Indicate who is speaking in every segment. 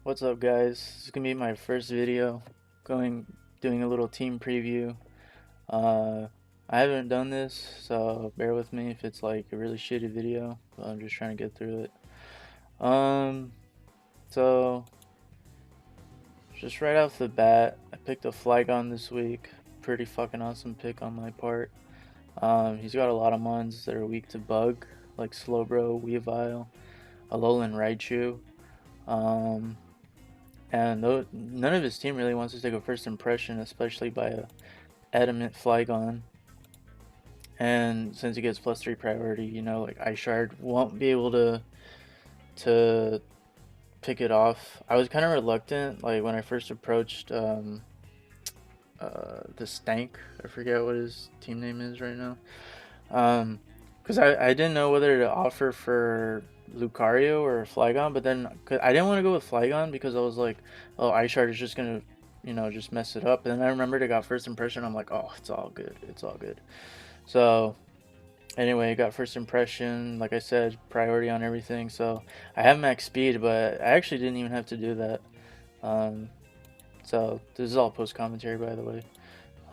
Speaker 1: What's up, guys? This is gonna be my first video doing a little team preview. Uh, I haven't done this, so bear with me if it's like a really shitty video, but I'm just trying to get through it. Um, so just right off the bat, I picked a Flygon this week. Pretty fucking awesome pick on my part. He's got a lot of mons that are weak to bug, like Slowbro, Weavile, Alolan Raichu. Um, And none of his team really wants to take a first impression, especially by a adamant Flygon. And since he gets +3 priority, like Ice Shard won't be able to pick it off. I was kind of reluctant, like when I first approached the Stank. I forget what his team name is right now. Because I didn't know whether to offer for Lucario or Flygon, but then I didn't want to go with Flygon because I was like, oh, Ice Shard is just gonna, just mess it up. And then I remembered it got first impression. I'm like, oh, it's all good, it's all good. So anyway, got first impression. Like I said, priority on everything. So I have max speed, but I actually didn't even have to do that. Um, so this is all post commentary, by the way.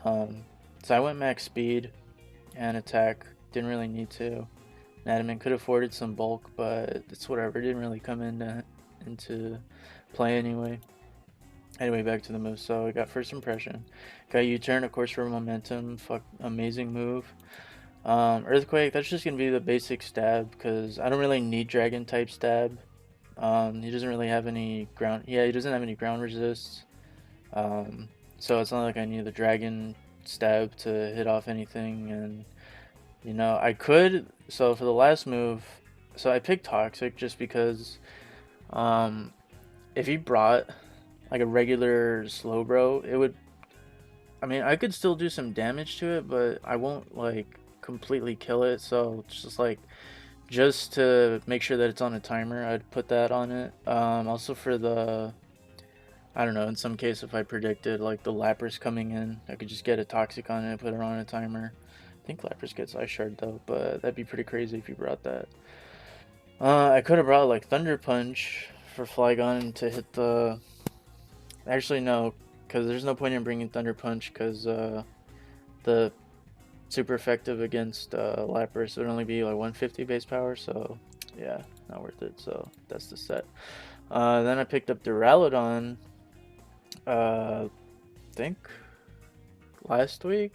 Speaker 1: So I went max speed and attack. Didn't really need to. Adamant could have afforded some bulk, but it's whatever. It didn't really come into play anyway. Anyway, back to the move. So I got first impression. Got U-turn, of course, for momentum. Fuck, amazing move. Earthquake, that's just going to be the basic stab because I don't really need dragon type stab. He doesn't really have any ground. Yeah, he doesn't have any ground resists. So it's not like I need the dragon stab to hit off anything. And I could. So for the last move, so I picked Toxic just because if he brought like a regular Slowbro, it would. I mean, I could still do some damage to it, but I won't like completely kill it. So it's just to make sure that it's on a timer, I'd put that on it. Also for the, I don't know, in some case if I predicted like the Lapras coming in, I could just get a Toxic on it and put it on a timer. I think Lapras gets Ice Shard though, but that'd be pretty crazy if you brought that. I could have brought like Thunder Punch for Flygon to hit the. Actually, no, because there's no point in bringing Thunder Punch because the super effective against Lapras would only be like 150 base power, so yeah, not worth it. So that's the set. Then I picked up Duraludon. I think last week.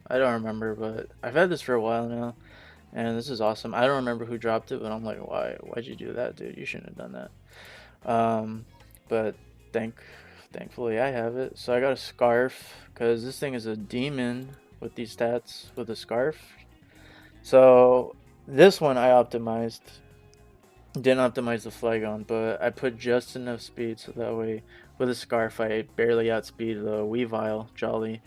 Speaker 1: I don't remember, but I've had this for a while now, and this is awesome. I don't remember who dropped it, but I'm like, why'd you do that, dude? You shouldn't have done that. But thankfully I have it. So I got a Scarf because this thing is a demon with these stats with a Scarf. So this one I optimized. Didn't optimize the Flygon, but I put just enough speed so that way with a Scarf I barely outspeed the Weavile Jolly.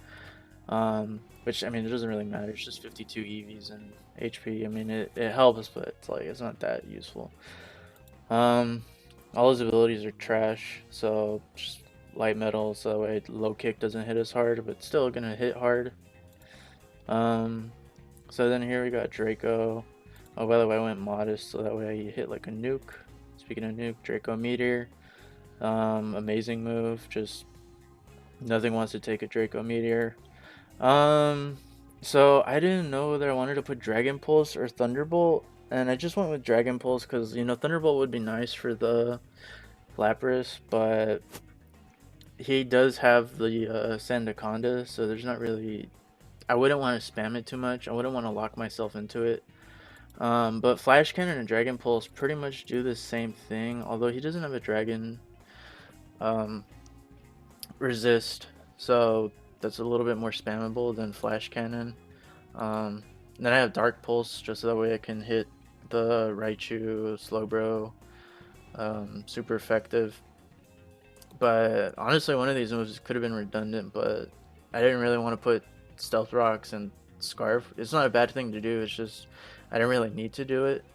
Speaker 1: Which, I mean, it doesn't really matter. It's just 52 EVs and HP. I mean, it helps, but it's not that useful. All his abilities are trash, so just light metal, so that way low kick doesn't hit as hard, but still gonna hit hard. So then here we got Draco. Oh, by the way, I went modest, so that way you hit like a nuke. Speaking of nuke, Draco Meteor. Amazing move. Just nothing wants to take a Draco Meteor. So I didn't know whether I wanted to put Dragon Pulse or Thunderbolt, and I just went with Dragon Pulse because Thunderbolt would be nice for the Lapras, but he does have the Sandaconda, so there's not really. I wouldn't want to spam it too much. I wouldn't want to lock myself into it. But Flash Cannon and Dragon Pulse pretty much do the same thing, although he doesn't have a Dragon resist, so that's a little bit more spammable than Flash Cannon. Then I have Dark Pulse, just so that way I can hit the Raichu, Slowbro, super effective. But honestly, one of these moves could have been redundant, but I didn't really want to put Stealth Rocks and Scarf. It's not a bad thing to do, it's just I didn't really need to do it.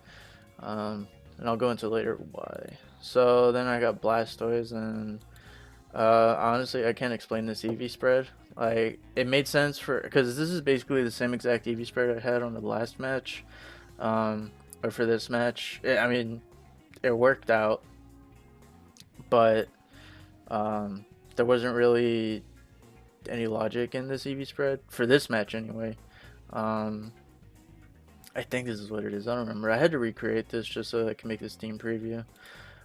Speaker 1: And I'll go into later why. So then I got Blastoise, and honestly, I can't explain this EV spread. Like, it made sense because this is basically the same exact EV spread I had on the last match. But for this match, I mean, it worked out. But There wasn't really any logic in this EV spread for this match anyway. Um, I think this is what it is. I don't remember. I had to recreate this just so I can make this team preview.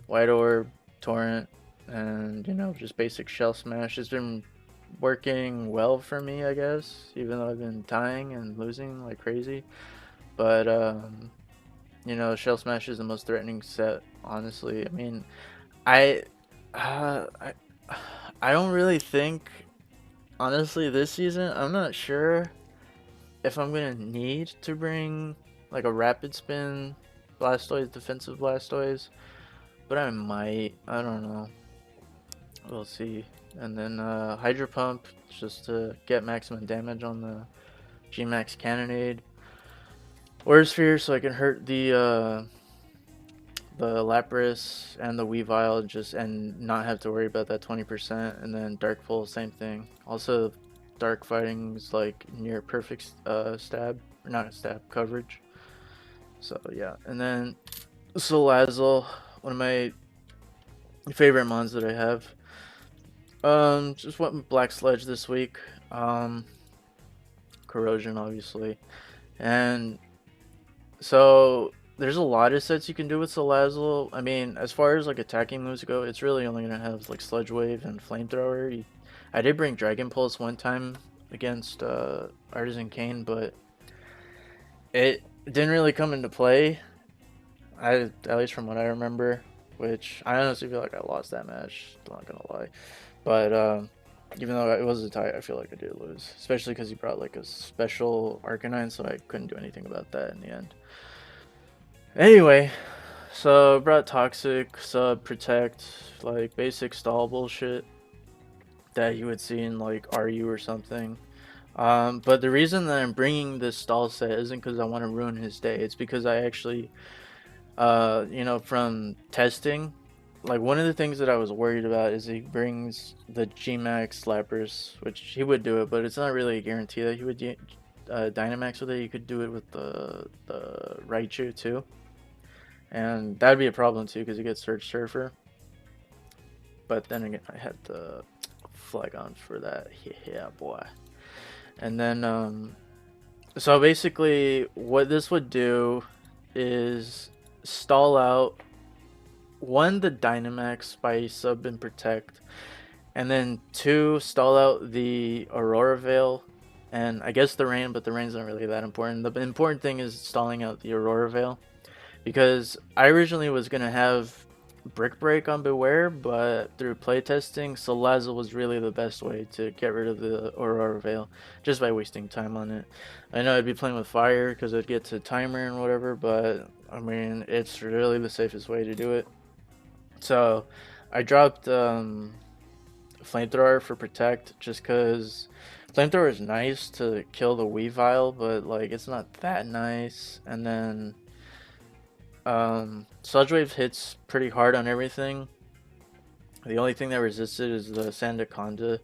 Speaker 1: White Orb, Torrent, and just basic Shell Smash. It's been working well for me, I guess, even though I've been tying and losing like crazy. But Shell Smash is the most threatening set, honestly. I mean, I, uh, I, I don't really think, honestly, this season. I'm not sure if I'm gonna need to bring like a rapid spin Blastoise, defensive Blastoise, but I might. I don't know. We'll see. And then Hydro Pump just to get maximum damage on the G-Max Cannonade. Aura Sphere so I can hurt the Lapras and the Weavile and not have to worry about that 20%. And then Dark Pulse, same thing. Also, Dark Fighting is like near perfect stab, or not stab, coverage. So yeah, and then Salazzle, one of my favorite mons that I have. Just went with Black Sledge this week. Corrosion, obviously, and so there's a lot of sets you can do with Salazzle. I mean, as far as like attacking moves go, it's really only gonna have like Sludge Wave and Flamethrower. I did bring Dragon Pulse one time against Artisan Kane, but it didn't really come into play. At least from what I remember, which I honestly feel like I lost that match. Not gonna lie, but even though it was a tie, I feel like I did lose, especially because he brought like a special Arcanine, so I couldn't do anything about that in the end. Anyway, so I brought Toxic, Sub, Protect, like basic stall bullshit that you would see in like RU or something. But the reason that I'm bringing this stall set isn't because I want to ruin his day. It's because I actually, from testing, like one of the things that I was worried about is he brings the G-Max Lapras, which he would do it, but it's not really a guarantee that he would Dynamax with it. You could do it with the Raichu too. And that'd be a problem too because you get Surge Surfer. But then again, I had the Flygon for that. Yeah, boy. And then, so basically, what this would do is stall out one, the Dynamax by Sub and Protect, and then two, stall out the Aurora Veil, and I guess the Rain, but the Rain's not really that important. The important thing is stalling out the Aurora Veil, because I originally was gonna have Brick Break on Beware, but through playtesting, Salazzle was really the best way to get rid of the Aurora Veil, just by wasting time on it. I know I'd be playing with Fire because I'd get to Timer and whatever, but I mean, it's really the safest way to do it. So I dropped Flamethrower for Protect just because Flamethrower is nice to kill the Weavile, but like it's not that nice. And then Sludge Wave hits pretty hard on everything. The only thing that resists it is the Sandaconda.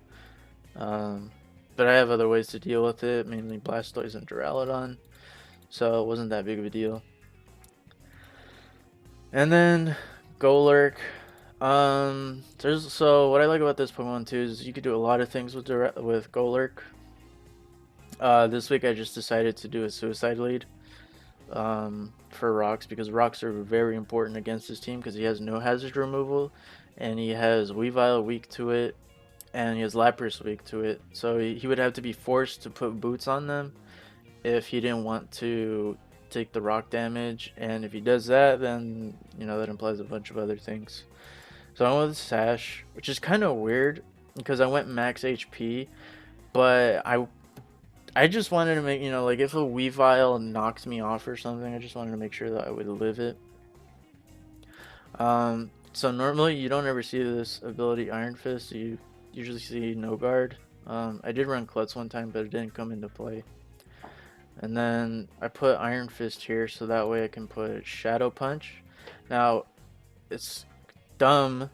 Speaker 1: But I have other ways to deal with it, mainly Blastoise and Duraludon. So it wasn't that big of a deal. And then Golurk. So what I like about this Pokemon too is you could do a lot of things with Golurk. This week I just decided to do a Suicide Lead. For rocks, because rocks are very important against this team because he has no hazard removal and he has Weavile weak to it and he has Lapras weak to it, so he would have to be forced to put boots on them if he didn't want to take the rock damage, and if he does that, then that implies a bunch of other things. So I went with Sash, which is kind of weird because I went max HP, but I just wanted to make, like if a Weavile knocks me off or something, I just wanted to make sure that I would live it. So normally you don't ever see this ability Iron Fist, you usually see No Guard. I did run Klutz one time, but it didn't come into play. And then I put Iron Fist here so that way I can put Shadow Punch. Now, it's dumb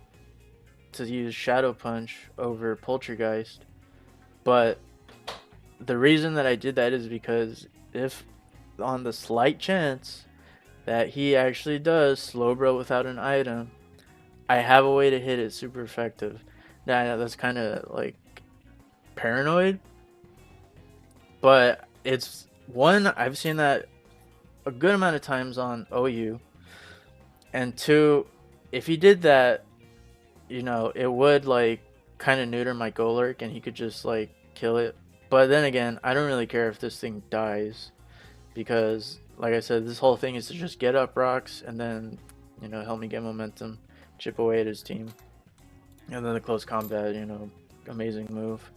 Speaker 1: to use Shadow Punch over Poltergeist, but the reason that I did that is because if on the slight chance that he actually does Slowbro without an item, I have a way to hit it super effective. Yeah, that's kind of like paranoid, but it's one, I've seen that a good amount of times on OU, and two, if he did that, it would like kind of neuter my Golurk and he could just like kill it. But then again, I don't really care if this thing dies because, like I said, this whole thing is to just get up rocks and then, help me get momentum, chip away at his team. And then the close combat, amazing move.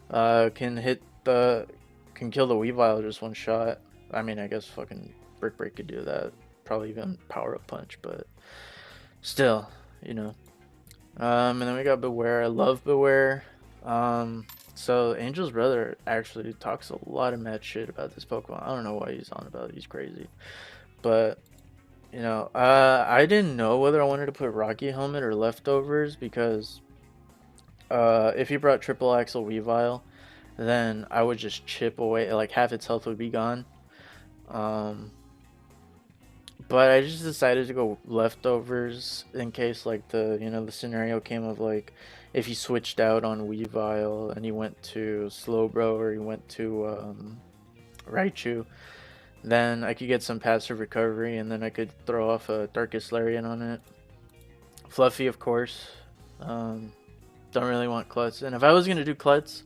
Speaker 1: Can kill the Weavile just one shot. I mean, I guess fucking Brick Break could do that. Probably even Power Up Punch, but still, you know. And then we got Beware. I love Beware. So Angel's brother actually talks a lot of mad shit about this Pokemon. I don't know why he's on about it. He's crazy. But, I didn't know whether I wanted to put Rocky Helmet or Leftovers because if he brought Triple Axle Weavile, then I would just chip away, like half its health would be gone. Um, but I just decided to go Leftovers in case like the scenario came of like if he switched out on Weavile and he went to Slowbro or he went to Raichu, then I could get some passive recovery and then I could throw off a Darkest Lariat on it. Fluffy, of course. Don't really want Klutz, and if I was gonna do Klutz,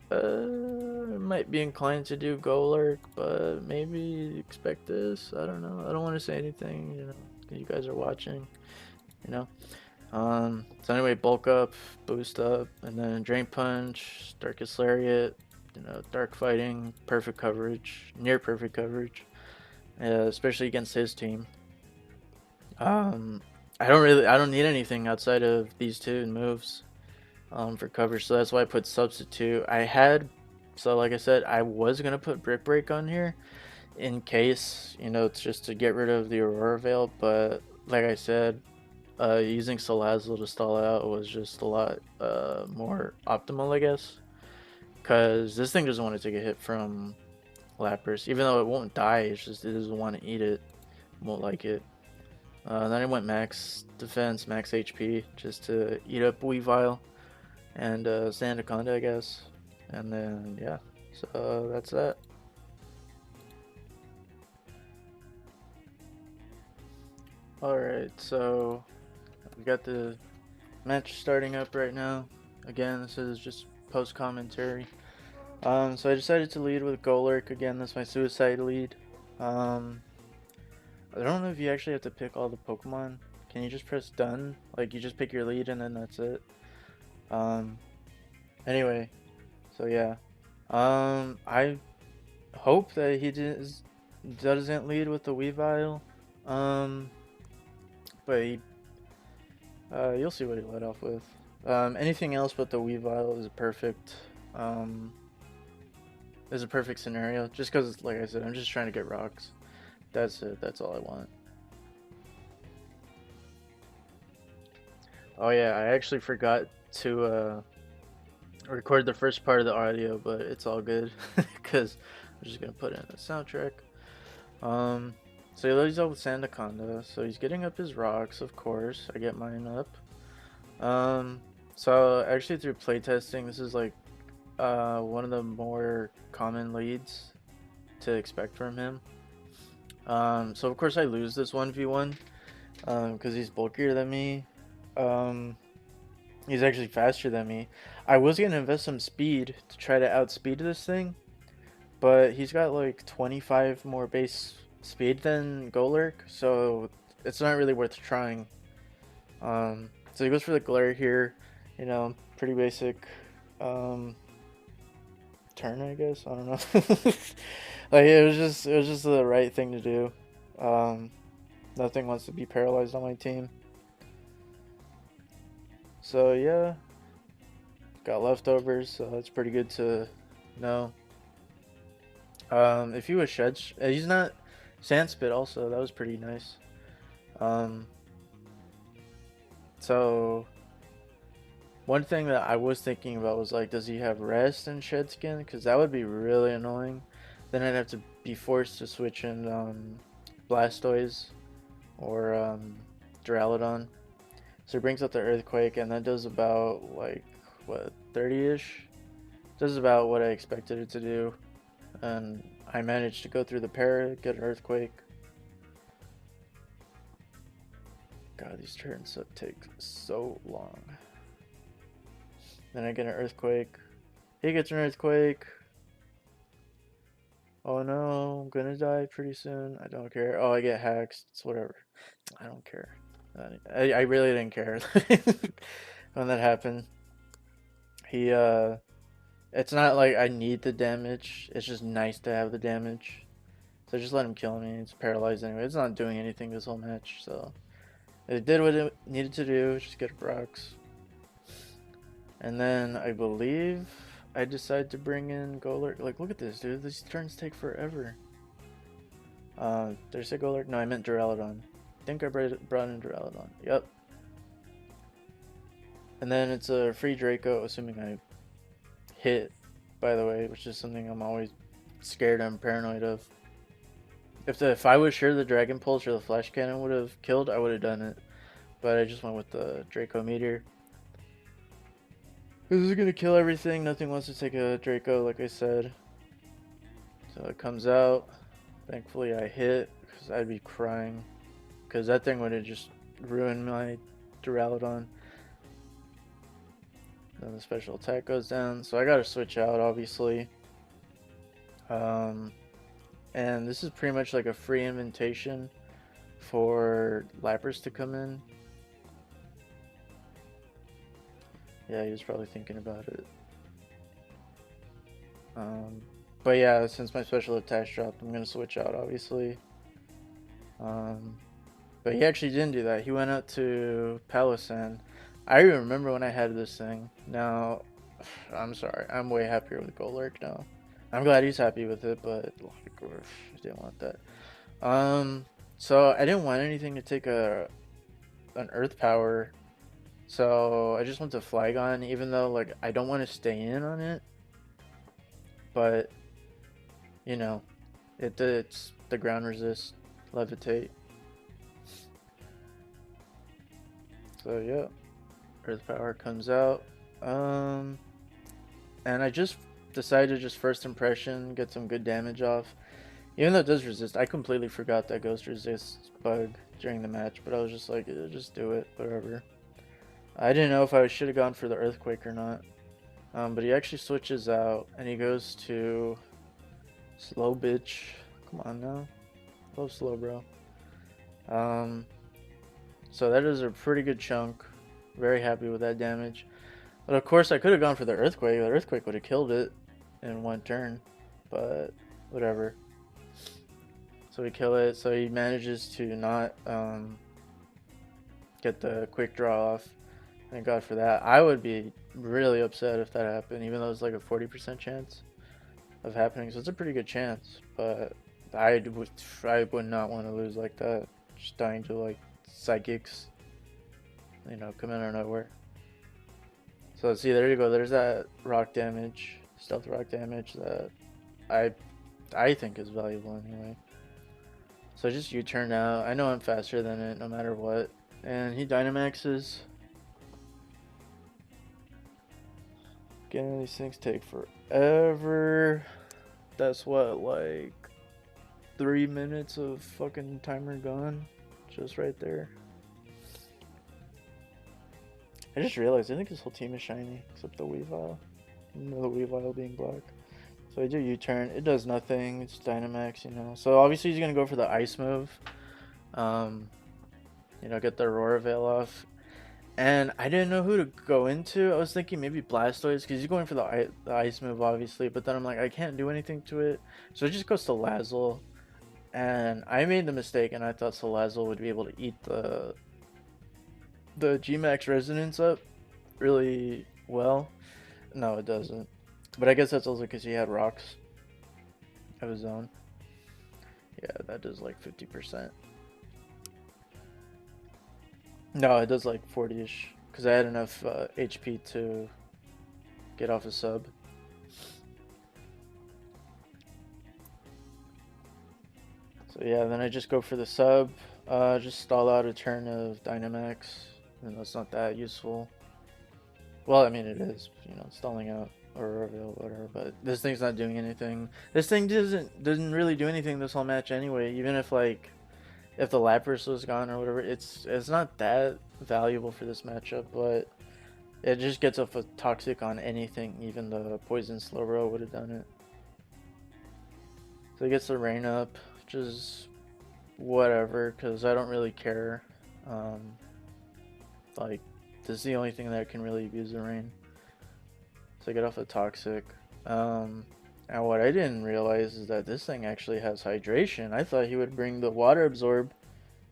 Speaker 1: might be inclined to do Golurk, but maybe expect this. I don't know. I don't want to say anything, you guys are watching, you know. So anyway, bulk up, boost up, and then Drain Punch, Darkest Lariat, Dark Fighting, perfect coverage, near perfect coverage, especially against his team. I don't need anything outside of these two moves. For coverage, so that's why I put Substitute. So like I said, I was gonna put Brick Break on here in case, it's just to get rid of the Aurora Veil, but like I said, using Salazzle to stall out was just a lot more optimal, I guess, because this thing doesn't want to take a hit from Lapras, even though it won't die, it doesn't want to eat it, won't like it. Then I went max defense, max HP, just to eat up Weavile and Sandaconda, I guess. And then, yeah, so that's that. Alright, so we got the match starting up right now. Again, this is just post commentary. So I decided to lead with Golurk. Again, that's my suicide lead. I don't know if you actually have to pick all the Pokemon. Can you just press done? Like, you just pick your lead and then that's it. Anyway, so yeah. I hope that he doesn't lead with the Weavile. But you'll see what he led off with. Anything else but the Weavile is a perfect scenario. Just because, like I said, I'm just trying to get rocks. That's it. That's all I want. Oh yeah, I actually forgot to record the first part of the audio, but it's all good because I'm just gonna put in a soundtrack. So he leads up with Sandaconda, so he's getting up his rocks, of course. I get mine up. So actually through playtesting, this is like one of the more common leads to expect from him. So of course I lose this 1v1 because he's bulkier than me. He's actually faster than me. I was gonna invest some speed to try to outspeed this thing, but he's got like 25 more base speed than Golurk, so it's not really worth trying. So he goes for the glare here, pretty basic turn, I guess. I don't know. Like it was just the right thing to do. Nothing wants to be paralyzed on my team. So yeah, got leftovers, so that's pretty good to know. If he was he's not Sandspit also, that was pretty nice. So one thing that I was thinking about was like, does he have Rest and Shed Skin? Because that would be really annoying. Then I'd have to be forced to switch in Blastoise or Duraludon. So he brings out the Earthquake, and that does about, like, what, 30-ish? Does about what I expected it to do. And I managed to go through the para, get an Earthquake. God, these turns take so long. Then I get an Earthquake. He gets an Earthquake. Oh no, I'm gonna die pretty soon. I don't care. Oh, I get hacks. It's whatever. I don't care. I really didn't care when that happened. He it's not like I need the damage. It's just nice to have the damage. So just let him kill me. It's paralyzed anyway. It's not doing anything this whole match. So it did what it needed to do. Just get rocks. And then I believe I decide to bring in Golurk. Like, look at this, dude. These turns take forever. Did I say Golurk? No, I meant Duraludon. I think I brought in Duraludon. Yep. And then it's a free Draco, assuming I hit, by the way, which is something I'm always scared and paranoid of. If I was sure the Dragon Pulse or the Flash Cannon would have killed, I would have done it. But I just went with the Draco Meteor. This is gonna kill everything. Nothing wants to take a Draco, like I said. So it comes out. Thankfully I hit, because I'd be crying. Because that thing would have just ruined my Duraludon. Then the special attack goes down. So I gotta switch out, obviously. And this is pretty much like a free invitation for Lapras to come in. Yeah, he was probably thinking about it. But yeah, since my special attack dropped, I'm gonna switch out, obviously. But he actually didn't do that. He went out to Palossand. I remember when I had this thing. Now, I'm sorry. I'm way happier with Golurk now. I'm glad he's happy with it, but I didn't want that. So I didn't want anything to take an Earth Power. So I just went to Flygon, even though like I don't want to stay in on it. But you know, it's the ground resist, levitate. So yeah, Earth Power comes out. And I just decided to just first impression, get some good damage off. Even though it does resist, I completely forgot that Ghost Resist bug during the match, but I was just like, just do it, whatever. I didn't know if I should have gone for the Earthquake or not. But he actually switches out, and he goes to Slow Bitch. Come on now. Love Slow, bro. So that is a pretty good chunk. Very happy with that damage. But of course, I could have gone for the Earthquake. The Earthquake would have killed it in one turn. But whatever. So we kill it. So he manages to not get the quick draw off. Thank God for that. I would be really upset if that happened, even though it's like a 40% chance of happening. So it's a pretty good chance. But I would not want to lose like that. Just dying to like psychics, you know, come in out of nowhere. So see, there you go. There's that rock damage, stealth rock damage that I think is valuable anyway. So just U-turn out. I know I'm faster than it no matter what. And he Dynamaxes. Again, these things take forever. That's what, like 3 minutes of fucking timer gone. Just right there. I just realized I think this whole team is shiny except the Weavile. The Weavile being black. So I do U-turn. It does nothing. It's Dynamax, you know. So obviously he's gonna go for the ice move. You know, get the Aurora Veil off. And I didn't know who to go into. I was thinking maybe Blastoise because he's going for the ice move, obviously. But then I'm like, I can't do anything to it. So it just goes to Salazzle. And I made the mistake, and I thought Salazzle would be able to eat the G-Max Resonance up really well. No, it doesn't. But I guess that's also because he had rocks of his own. Yeah, that does like 50%. No, it does like 40-ish. Because I had enough HP to get off a sub. So yeah, then I just go for the sub. Just stall out a turn of Dynamax. You know, it's not that useful. Well, I mean, it is, you know, stalling out or whatever, but this thing's not doing anything. This thing doesn't really do anything this whole match anyway. Even if like if the Lapras was gone or whatever, it's not that valuable for this matchup, but it just gets off a toxic on anything. Even the poison Slowbro would have done it. So it gets the rain up, which is whatever, because I don't really care. Um, like, this is the only thing that can really use the rain. So I get off a toxic. And what I didn't realize is that this thing actually has hydration. I thought he would bring the water absorb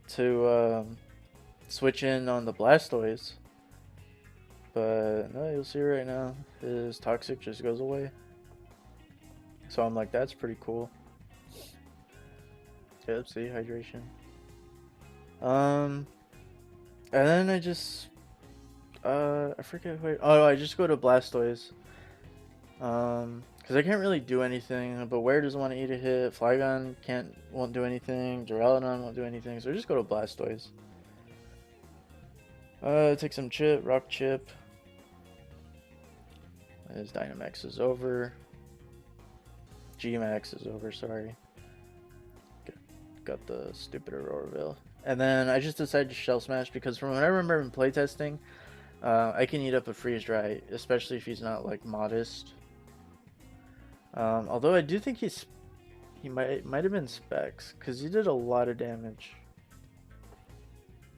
Speaker 1: to switch in on the Blastoise. But no, you'll see right now, his toxic just goes away. So I'm like, that's pretty cool. Yeah, let's see, hydration. And then I just, I forget who I just go to Blastoise. Because I can't really do anything, but Where doesn't want to eat a hit, Flygon won't do anything, Duraludon won't do anything, so I just go to Blastoise. Take some chip, rock chip. His Dynamax is over. G-Max is over, sorry. Got the stupid Auroraville. And then I just decided to Shell Smash because from what I remember in playtesting, I can eat up a Freeze Dry, especially if he's not like modest. Although I do think he might have been Specs because he did a lot of damage.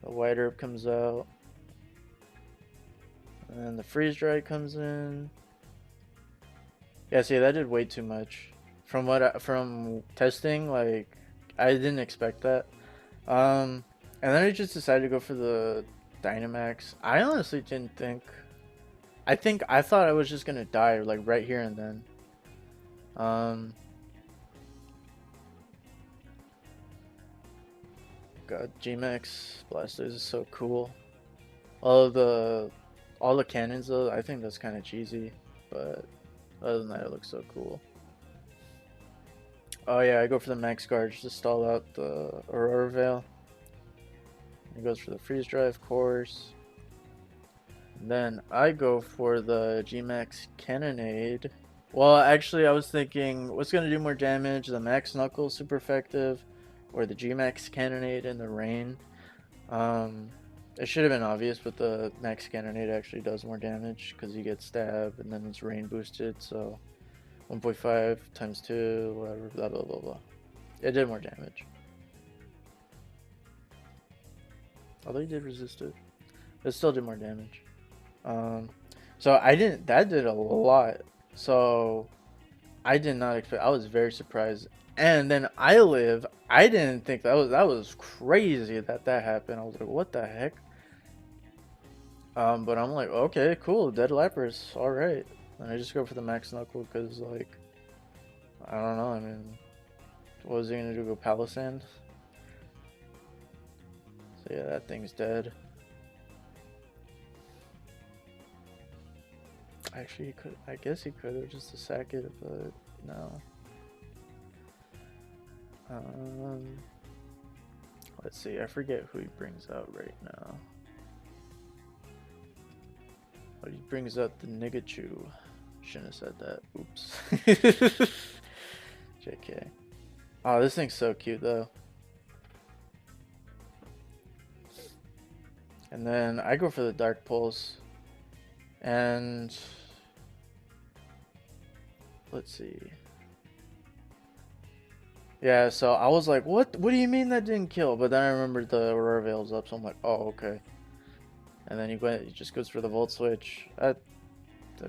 Speaker 1: The White Herb comes out, and then the Freeze Dry comes in. Yeah, see, that did way too much. From testing, like I didn't expect that. And then I just decided to go for the Dynamax. I honestly didn't think. I thought I was just gonna die like right here and then. God, G-Max Blastoise is so cool. All the cannons though, I think that's kind of cheesy, but other than that, it looks so cool. Oh yeah, I go for the Max Guard just to stall out the Aurora Veil. He goes for the Freeze Dry, of course. And then I go for the G-Max Cannonade. Well, actually, I was thinking, what's going to do more damage? The Max Knuckle, super effective, or the G-Max Cannonade in the rain? It should have been obvious, but the Max Cannonade actually does more damage because you get stab and then it's rain boosted, so 1.5 times 2, whatever, blah blah blah blah. It did more damage. Although he did resist it, it still did more damage. So that did a lot. So I did not expect. I was very surprised. And then I didn't think that was crazy that happened. I was like, what the heck? But I'm like, okay, cool, dead Lapras, all right. And I just go for the Max Knuckle because, like, I don't know. I mean, what was he gonna do? Go Palisand? So yeah, that thing's dead. Actually, he could. I guess he could have just to sack it, but no. Let's see. I forget who he brings out right now. But he brings out the Nigachu. Shouldn't have said that. Oops. JK. Oh, this thing's so cute though. And then I go for the Dark Pulse. And let's see. Yeah, so I was like, what do you mean that didn't kill? But then I remembered the Aurora Veil's up, so I'm like, oh, okay. And then he just goes for the Volt Switch. I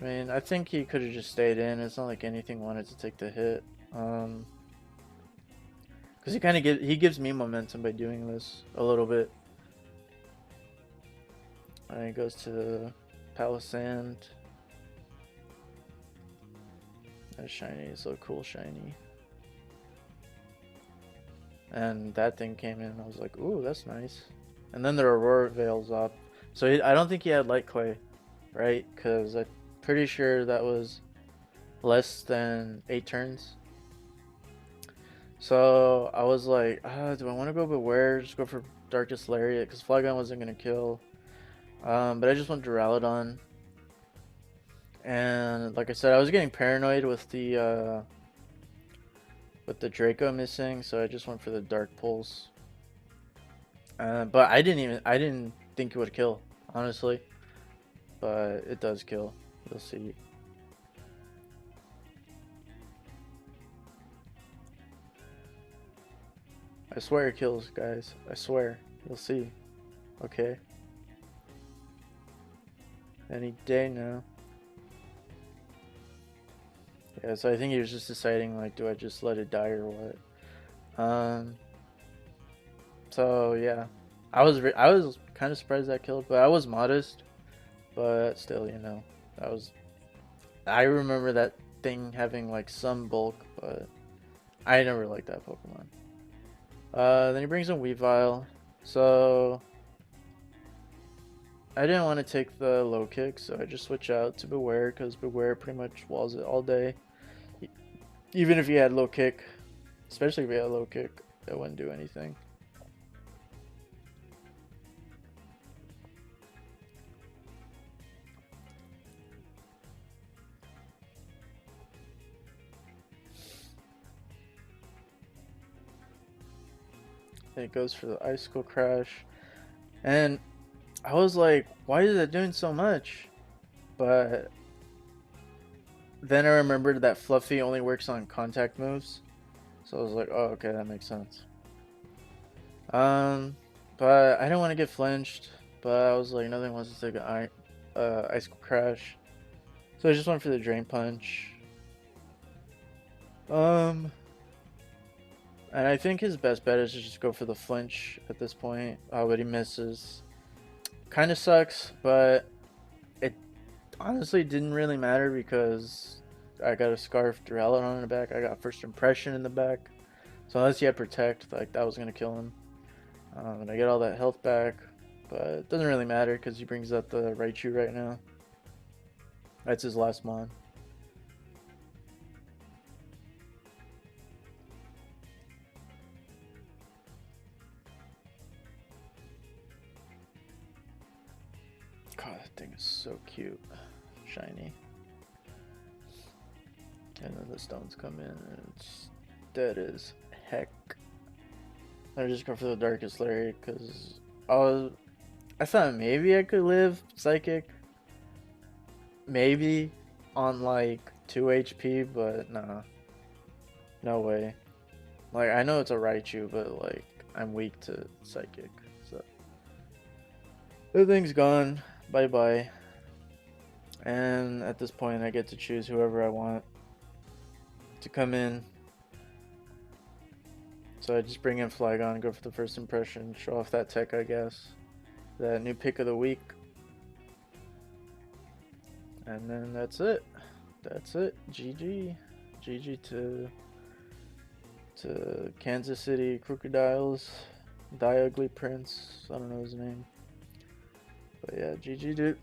Speaker 1: mean, I think he could have just stayed in. It's not like anything wanted to take the hit. Because he gives me momentum by doing this a little bit. And he goes to Palisand. That's shiny. It's so cool, shiny. And that thing came in. I was like, ooh, that's nice. And then the Aurora Veil's up. So I don't think he had Light Clay, right? Because I'm pretty sure that was less than 8 turns. So I was like, do I want to go Beware? Just go for Darkest Lariat because Flygon wasn't going to kill. But I just went Duraludon. And like I said, I was getting paranoid with the Draco missing, so I just went for the Dark Pulse. But I didn't think it would kill, honestly. But it does kill. You'll see. I swear it kills, guys. I swear. You'll see. Okay. Any day now. Yeah, so I think he was just deciding, like, do I just let it die or what? So yeah, I was kind of surprised that killed, but I was modest. But still, you know, that was. I remember that thing having like some bulk, but I never liked that Pokemon. Then he brings in Weavile, so I didn't want to take the low kick, so I just switch out to Beware because Beware pretty much walls it all day. Even if he had low kick, especially if he had low kick, it wouldn't do anything. And it goes for the Icicle Crash, and I was like, why is it doing so much? But then I remembered that Fluffy only works on contact moves. So I was like, oh, okay, that makes sense. But I didn't want to get flinched. But I was like, nothing wants to take an Icicle Crash. So I just went for the Drain Punch. And I think his best bet is to just go for the flinch at this point. But he misses. Kind of sucks, but it honestly didn't really matter because I got a Scarf Duraludon in the back. I got First Impression in the back. So unless he had Protect, like that was going to kill him. And I get all that health back. But it doesn't really matter because he brings out the Raichu right now. That's his last mon. God, that thing is so cute. Shiny. And then the stones come in and it's dead as heck. I just go for the Darkest Lair because I thought maybe I could live Psychic. Maybe on like 2 HP, but nah. No way. Like, I know it's a Raichu, but like, I'm weak to Psychic. So, the thing's gone. Bye bye. And at this point, I get to choose whoever I want to come in. So I just bring in Flygon, go for the First Impression, show off that tech, I guess. That new pick of the week. And then that's it. That's it. GG. GG to Kansas City Krookodiles. Die Ugly Prince. I don't know his name. But yeah, GG, dude.